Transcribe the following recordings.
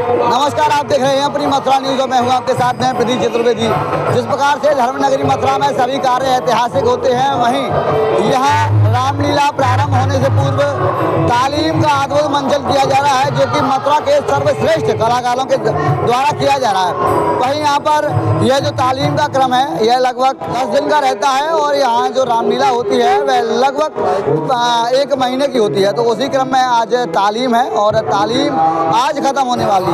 नमस्कार, आप देख रहे हैं अपनी मथुरा न्यूज और मैं हूं आपके साथ में प्रदीप चतुर्वेदी। जिस प्रकार से धर्मनगरी मथुरा में सभी कार्य ऐतिहासिक होते हैं, वहीं यहाँ रामलीला प्रारंभ होने से पूर्व तालीम का अद्भुत मंचन किया जा रहा है, जो कि मथुरा के सर्वश्रेष्ठ कलाकारों के द्वारा किया जा रहा है। वहीं यहाँ पर यह जो तालीम का क्रम है, यह लगभग 10 दिन का रहता है और यहाँ जो रामलीला होती है वह लगभग 1 महीने की होती है। तो उसी क्रम में आज तालीम है और तालीम आज खत्म होने वाली है।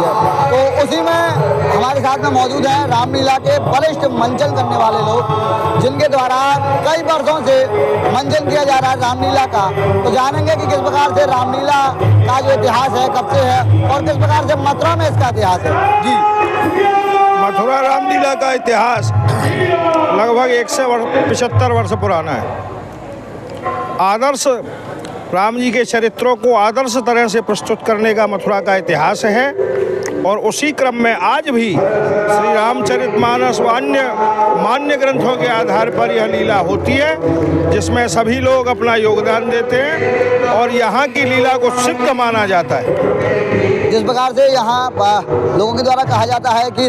तो उसी में हमारे साथ में मौजूद है रामलीला के वरिष्ठ मंचन करने वाले लोग, जिनके द्वारा कई वर्षों से मंचन किया जा रहा है रामलीला का। तो जानेंगे कि किस प्रकार से रामलीला का जो इतिहास है कब से है और किस प्रकार से मथुरा में इसका इतिहास है। जी, मथुरा रामलीला का इतिहास लगभग 175 वर्ष पुराना है। आदर्श राम जी के चरित्रों को आदर्श तरह से प्रस्तुत करने का मथुरा का इतिहास है और उसी क्रम में आज भी श्री रामचरितमानस व अन्य मान्य ग्रंथों के आधार पर यह लीला होती है, जिसमें सभी लोग अपना योगदान देते हैं और यहाँ की लीला को सिद्ध माना जाता है। जिस प्रकार से यहाँ लोगों के द्वारा कहा जाता है कि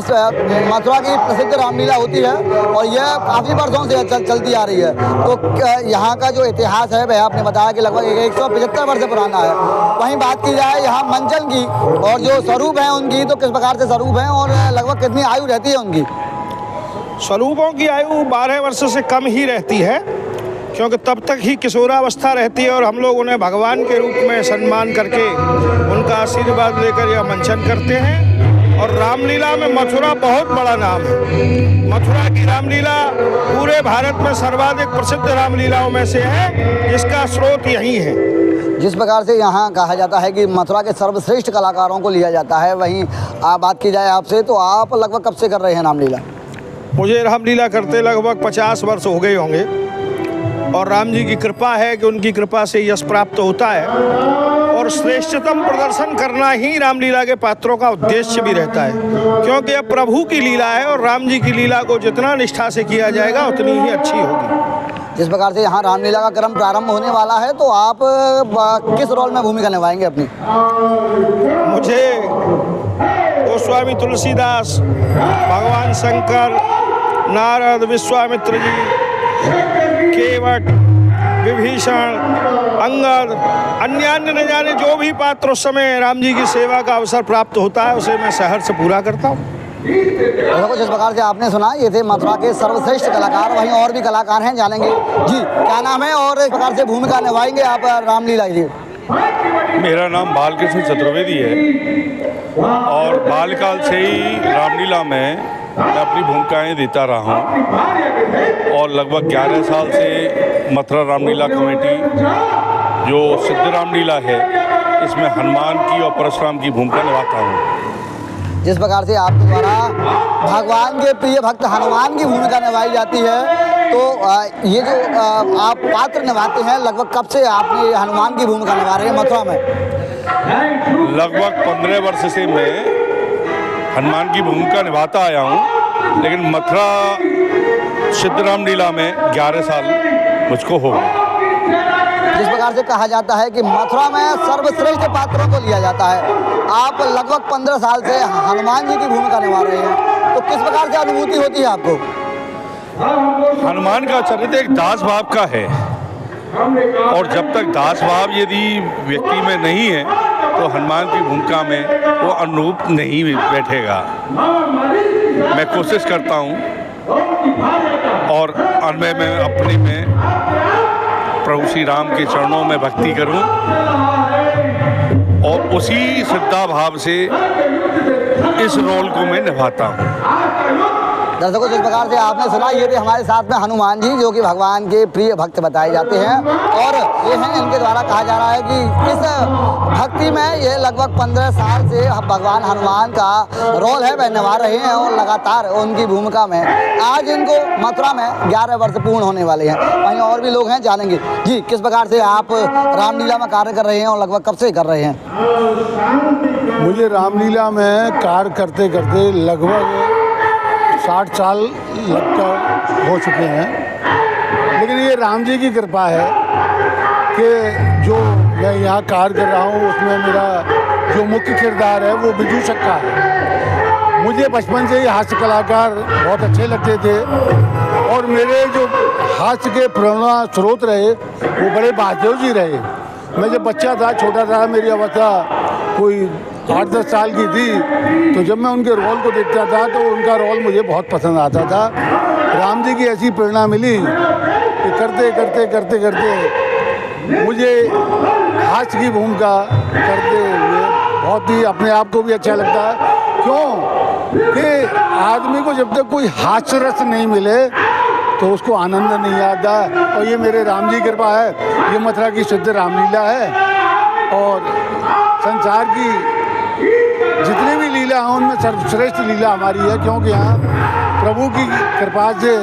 मथुरा की प्रसिद्ध रामलीला होती है और यह काफ़ी वर्षों से चलती आ रही है, तो यहाँ का जो इतिहास है वह आपने बताया कि लगभग 175 वर्ष पुराना है। वहीं बात की जाए यहाँ मंचन की और जो स्वरूप हैं उनकी, तो किस प्रकार से स्वरूप हैं और लगभग कितनी आयु रहती है उनकी? स्वरूपों की आयु 12 वर्ष से कम ही रहती है, क्योंकि तब तक ही किशोरावस्था रहती है और हम लोग उन्हें भगवान के रूप में सम्मान करके उनका आशीर्वाद लेकर यह मंचन करते हैं। और रामलीला में मथुरा बहुत बड़ा नाम है। मथुरा की रामलीला पूरे भारत में सर्वाधिक प्रसिद्ध रामलीलाओं में से है, जिसका स्रोत यही है। जिस प्रकार से यहाँ कहा जाता है कि मथुरा के सर्वश्रेष्ठ कलाकारों को लिया जाता है, वहीं बात की जाए आपसे, तो आप लगभग कब से कर रहे हैं रामलीला? मुझे रामलीला करते लगभग 50 वर्ष हो गए होंगे और राम जी की कृपा है कि उनकी कृपा से यश प्राप्त होता है और श्रेष्ठतम प्रदर्शन करना ही रामलीला के पात्रों का उद्देश्य भी रहता है, क्योंकि अब प्रभु की लीला है और राम जी की लीला को जितना निष्ठा से किया जाएगा उतनी ही अच्छी होगी। जिस प्रकार से यहाँ रामलीला का क्रम प्रारंभ होने वाला है, तो आप किस रोल में भूमिका निभाएंगे अपनी? मुझे गोस्वामी तुलसीदास, भगवान शंकर, नारद, विश्वामित्र जी, केवट, विभीषण, अंगद, अन्य न जाने जो भी पात्र उस समय राम जी की सेवा का अवसर प्राप्त होता है, उसे मैं सहर्ष से पूरा करता हूँ। देखो, जिस प्रकार से आपने सुना, ये थे मथुरा के सर्वश्रेष्ठ कलाकार। वहीं और भी कलाकार हैं, जानेंगे। जी, क्या नाम है और इस प्रकार से भूमिका निभाएंगे आप रामलीला की? मेरा नाम बालकृष्ण चतुर्वेदी है और बालकाल से ही रामलीला में मैं अपनी भूमिकाएं देता रहा हूं और लगभग 11 साल से मथुरा रामलीला कमेटी जो सिद्ध रामलीला है, इसमें हनुमान की और परशुराम की भूमिका निभाता हूं। जिस प्रकार से आपके द्वारा भगवान के प्रिय भक्त हनुमान की भूमिका निभाई जाती है, तो ये जो आप पात्र निभाते हैं, लगभग कब से आपने हनुमान की भूमिका निभा रहे हैं मथुरा में? लगभग 15 वर्ष से मैं हनुमान की भूमिका निभाता आया हूँ, लेकिन मथुरा सिद्ध रामलीला में 11 साल मुझको हो गए। जिस प्रकार से कहा जाता है कि मथुरा में सर्वश्रेष्ठ पात्रों को लिया जाता है, आप लगभग 15 साल से हनुमान जी की भूमिका निभा रहे हैं, तो किस प्रकार से अनुभूति होती है आपको? हनुमान का चरित्र एक दास भाव का है और जब तक दास भाव यदि व्यक्ति में नहीं है तो हनुमान की भूमिका में वो अनुरूप नहीं बैठेगा। मैं कोशिश करता हूँ और मैं अपने में प्रभु श्री राम के चरणों में भक्ति करूं और उसी श्रद्धा भाव से इस रोल को मैं निभाता हूं। दर्शकों, जिस प्रकार से आपने सुना, ये भी हमारे साथ में हनुमान जी, जो कि भगवान के प्रिय भक्त बताए जाते हैं और ये हैं, इनके द्वारा कहा जा रहा है कि इस भक्ति में ये लगभग 15 साल से भगवान हनुमान का रोल है वह निभा रहे हैं और लगातार उनकी भूमिका में आज इनको मथुरा में 11 वर्ष पूर्ण होने वाले हैं। वहीं और भी लोग हैं, जानेंगे। जी, किस प्रकार से आप रामलीला में कार्य कर रहे हैं और लगभग कब से कर रहे हैं? मुझे रामलीला में कार्य करते करते लगभग 60 साल लगकर हो चुके हैं, लेकिन ये राम जी की कृपा है कि जो मैं यहाँ कार्य कर रहा हूँ उसमें मेरा जो मुख्य किरदार है वो विदूषक का है। मुझे बचपन से ही हास्य कलाकार बहुत अच्छे लगते थे और मेरे जो हास्य के प्रेरणा स्रोत रहे वो बड़े बहादेव जी रहे। मैं जब बच्चा था, छोटा था, मेरी अवस्था कोई 8-10 साल की थी, तो जब मैं उनके रोल को देखता था तो उनका रोल मुझे बहुत पसंद आता था। राम जी की ऐसी प्रेरणा मिली कि करते करते करते करते मुझे हास्य की भूमिका करते हुए बहुत ही अपने आप को भी अच्छा लगता है। क्यों कि आदमी को जब तक कोई हास्य रस नहीं मिले तो उसको आनंद नहीं आता। और ये मेरे राम जी की कृपा है, ये मथुरा की सिद्ध रामलीला है और संसार की जितनी भी लीला हैं उनमें सर्वश्रेष्ठ लीला हमारी है। क्योंकि यहाँ प्रभु की कृपा से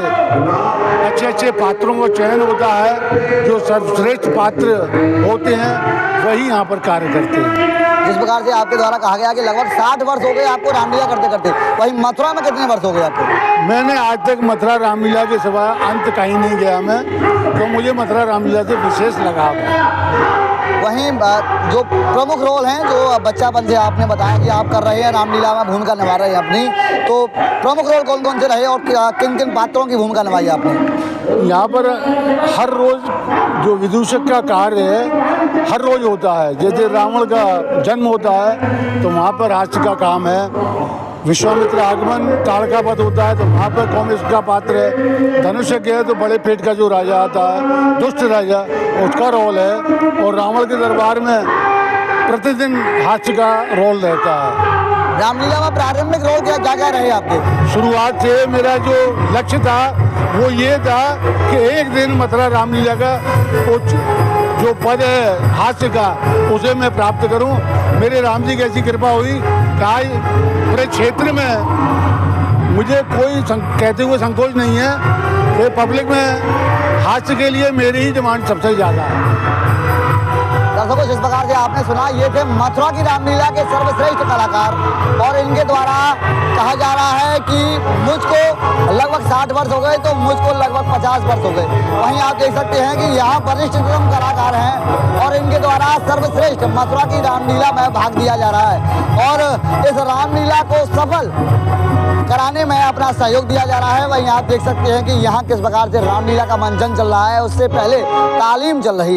अच्छे अच्छे पात्रों का चयन होता है, जो सर्वश्रेष्ठ पात्र होते हैं वही यहाँ पर कार्य करते हैं। जिस प्रकार से आपके द्वारा कहा गया कि लगभग 60 वर्ष हो गए आपको रामलीला करते करते, वहीं मथुरा में कितने वर्ष हो गए आपको? मैंने आज तक मथुरा रामलीला के सिवा अंत कहीं नहीं गया मैं, तो मुझे मथुरा रामलीला से विशेष लगाव है। वहीं जो प्रमुख रोल हैं, जो बच्चापन से आपने बताया कि आप कर रहे हैं, रामलीला में भूमिका निभा रहे हैं अपनी, तो प्रमुख रोल कौन कौन से रहे और किन किन पात्रों की भूमिका निभाई आपने? यहाँ पर हर रोज जो विदूषक का कार्य है हर रोज होता है। जैसे रावण का जन्म होता है तो वहाँ पर हास्य का काम है। विश्वामित्र आगमन ताड़का वध होता है तो वहाँ पर कौमिक का पात्र है। धनुष्यज्ञ है तो बड़े पेट का जो राजा आता है, दुष्ट राजा, उसका रोल है। और रावण के दरबार में प्रतिदिन हास्य का रोल रहता है। रामलीला में प्रारंभिक रोल क्या क्या रहे आपके? शुरुआत से मेरा जो लक्ष्य था वो ये था कि एक दिन मथुरा रामलीला का जो पद है हास्य का उसे मैं प्राप्त करूं। मेरे राम जी की ऐसी कृपा हुई कि पूरे क्षेत्र में मुझे कोई कहते हुए संकोच नहीं है कि पब्लिक में हास्य के लिए मेरी ही डिमांड सबसे ज़्यादा है। दर्शकों, जिस प्रकार से आपने सुना, ये थे मथुरा की रामलीला के सर्वश्रेष्ठ कलाकार और इनके द्वारा कहा जा रहा है कि मुझको लगभग 60 वर्ष हो गए तो मुझको लगभग 50 वर्ष हो गए। वहीं आप देख सकते हैं कि यहाँ वरिष्ठतम कलाकार हैं और इनके द्वारा सर्वश्रेष्ठ मथुरा की रामलीला में भाग दिया जा रहा है और इस रामलीला को सफल कराने में अपना सहयोग दिया जा रहा है। वहीं आप देख सकते हैं कि यहाँ किस प्रकार से रामलीला का मंचन चल रहा है, उससे पहले तालीम चल रही है।